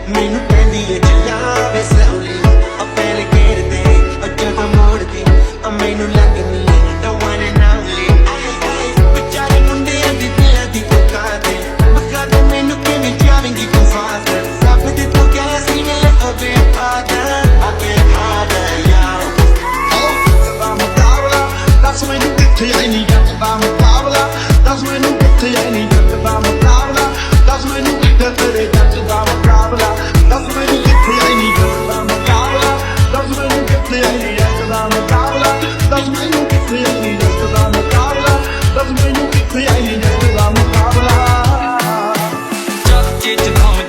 ਮੈਨੂੰ ਕਹਿੰਦੀ ਏ ਚਲਾਵੇ slowly ਪਹਿਲੇ ਗੇਰ ਤੇ ਜਦੋਂ ਮੋੜਦੀ ਮੈਨੂੰ ਲੱਗਦੀ the one and only ਵਿਚਾਰੇ ਮੁੰਡਿਆਂ ਦੀ ਦਿਲਾਂ ਦੀ ਤੁਕਾ ਦੇ ਬਕਾ ਦੇ ਮੈਨੂੰ ਕਿਵੇਂ ਜਾਵੇਂਗੀ ਤੂੰ ਫਾਸਟਰ ਰੱਬ ਦੇ ਤੂੰ ਕਹਿ ਸੀ ਮੇਰੇ ਅਬੇ ਆਦਰ ਯਾਰ ਜੱਟਦਾ ਮੁਕਾਬਲਾ ਦੱਸ ਮੈਨੂੰ ਕਿੱਥੇ ਆਈ ਨੀ ਜੱਟਦਾ ਮੁਕਾਬਲਾ ਦੱਸ ਮੈਨੂੰ ਕਿੱਥੇ ਆਈ ਨੀ ਜੱਟਦਾ ਮੁਕਾਬਲਾ ਦੱਸ ਮੈਨੂੰ ਕਿੱਥੇ ਤੇਰੇ ਜੱਟਦਾ ਮੁਕਾਬਲਾ ਦੱਸ ਮੈਨੂੰ ਕਿੱਥੇ ਆਈ ਨੀ ਜੱਟਦਾ ਮੁਕਾਬਲਾ ਦੱਸ ਮੈਨੂੰ ਕਿੱਥੇ ਆਈ ਨੀ ਜੱਟਦਾ ਮੁਕਾਬਲਾ ਦੱਸ ਮੈਨੂੰ ਕਿੱਥੇ ਆਈ ਨੀ ਜੱਟਦਾ ਮੁਕਾਬਲਾ ਦੱਸ ਮੈਨੂੰ ਕਿੱਥੇ ਆਈ ਨੀ ਜੱਟਦਾ ਮੁਕਾਬਲਾ ਜੱਟ ਚ